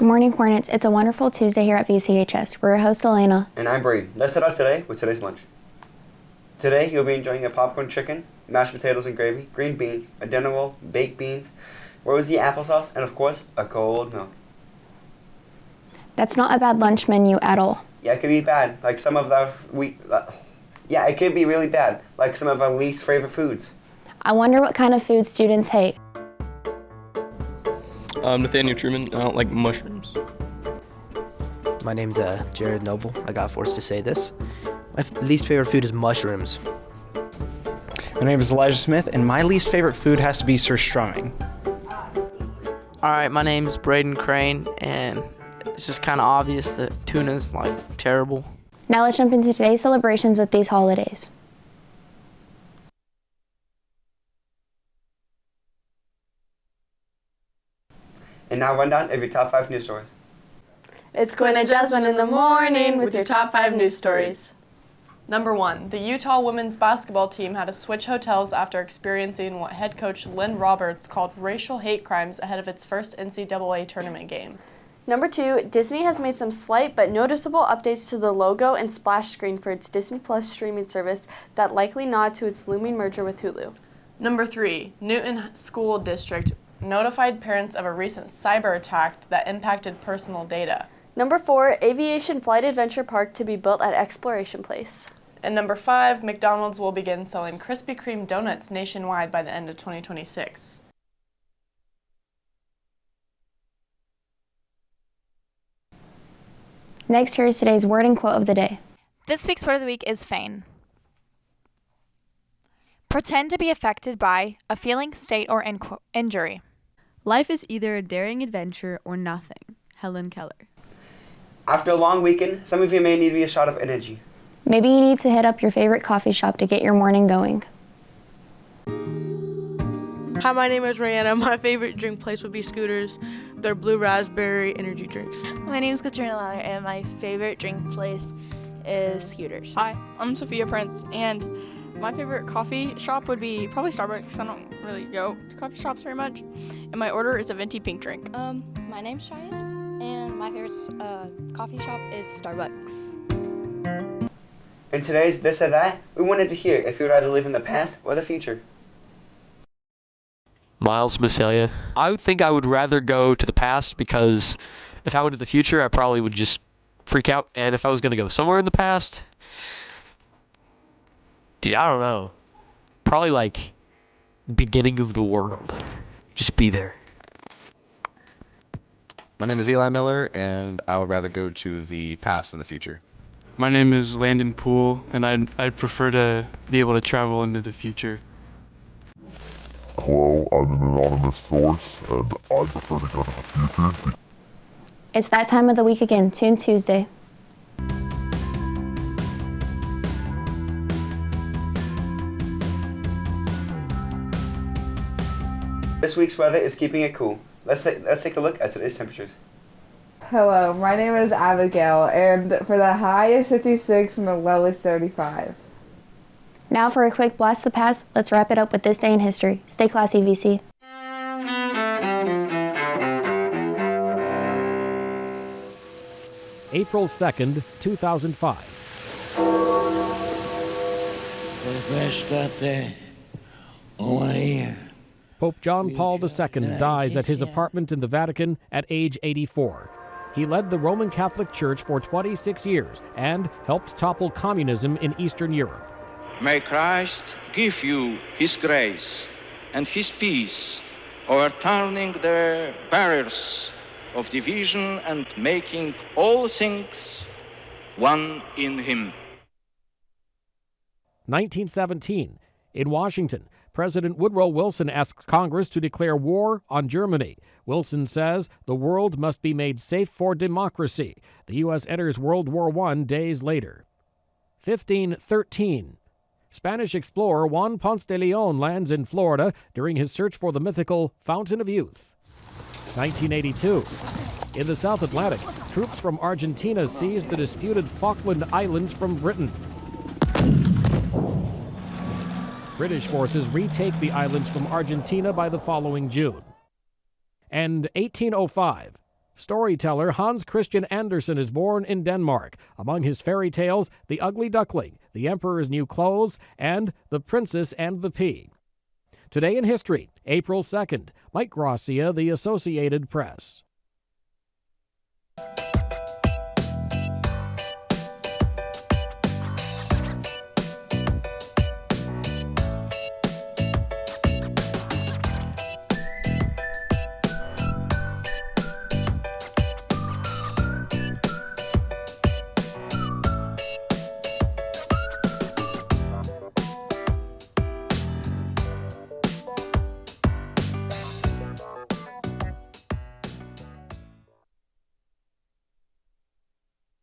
Good morning, Hornets. It's a wonderful Tuesday here at VCHS. We're your host, Alaina. And I'm Brady. Let's start out today with today's lunch. Today, you'll be enjoying a popcorn chicken, mashed potatoes and gravy, green beans, a dinner roll, baked beans, rosy applesauce, and of course, a cold milk. That's not a bad lunch menu at all. Yeah, it could be bad. Like some of our yeah, it could be really bad. Like some of our least favorite foods. I wonder what kind of food students hate. Nathaniel Truman. I don't like mushrooms. My name's Jared Noble. I got forced to say this. My least favorite food is mushrooms. My name is Elijah Smith, and my least favorite food has to be surströmming. Alright, my name's Braden Crane, and it's just kind of obvious that tuna's like terrible. Now let's jump into today's celebrations with these holidays. And now rundown of your top 5 news stories. It's Gwen and Jasmine in the morning with your top 5 news stories. Number 1, the Utah women's basketball team had to switch hotels after experiencing what head coach Lynne Roberts called racial hate crimes ahead of its first NCAA tournament game. Number 2, Disney has made some slight but noticeable updates to the logo and splash screen for its Disney Plus streaming service that likely nod to its looming merger with Hulu. Number 3, Newton School District notified parents of a recent cyber attack that impacted personal data. Number 4, Aviation Flight Adventure Park to be built at Exploration Place. And number 5, McDonald's will begin selling Krispy Kreme Doughnuts nationwide by the end of 2026. Next, here is today's word and quote of the day. This week's word of the week is feign. Pretend to be affected by a feeling, state, or injury. Life is either a daring adventure or nothing. Helen Keller. After a long weekend, some of you may need a shot of energy. Maybe you need to hit up your favorite coffee shop to get your morning going. Hi, my name is Rihanna. My favorite drink place would be Scooters. Their blue raspberry energy drinks. My name is Katrina Ladder, and my favorite drink place is Scooters. Hi, I'm Sophia Prince, and my favorite coffee shop would be probably Starbucks. I don't really go to coffee shops very much. And my order is a venti pink drink. My name's Cheyenne, and my favorite coffee shop is Starbucks. In today's This or That, we wanted to hear if you would rather live in the past or the future. Miles Macelia. I would think I would rather go to the past because if I went to the future, I probably would just freak out. And if I was going to go somewhere in the past, dude, I don't know. Probably like beginning of the world. Just be there. My name is Eli Miller, and I would rather go to the past than the future. My name is Landon Poole, and I'd prefer to be able to travel into the future. Hello, I'm an anonymous source, and I prefer to go to the future. It's that time of the week again, Tune Tuesday. This week's weather is keeping it cool. Let's take a look at today's temperatures. Hello, my name is Abigail, and for the high is 56 and the low is 35. Now for a quick blast of the past, let's wrap it up with this day in history. Stay classy, VC. April 2nd, 2005. Pope John Paul II dies at his apartment in the Vatican at age 84. He led the Roman Catholic Church for 26 years and helped topple communism in Eastern Europe. May Christ give you his grace and his peace, overturning the barriers of division and making all things one in him. 1917. In Washington, President Woodrow Wilson asks Congress to declare war on Germany. Wilson says the world must be made safe for democracy. The U.S. enters World War I days later. 1513. Spanish explorer Juan Ponce de Leon lands in Florida during his search for the mythical Fountain of Youth. 1982. In the South Atlantic, troops from Argentina seized the disputed Falkland Islands from Britain. British forces retake the islands from Argentina by the following June. And 1805, Storyteller Hans Christian Andersen is born in Denmark. Among his fairy tales, The Ugly Duckling, The Emperor's New Clothes, and The Princess and the Pea. Today in history, April 2nd, Mike Gracia, The Associated Press.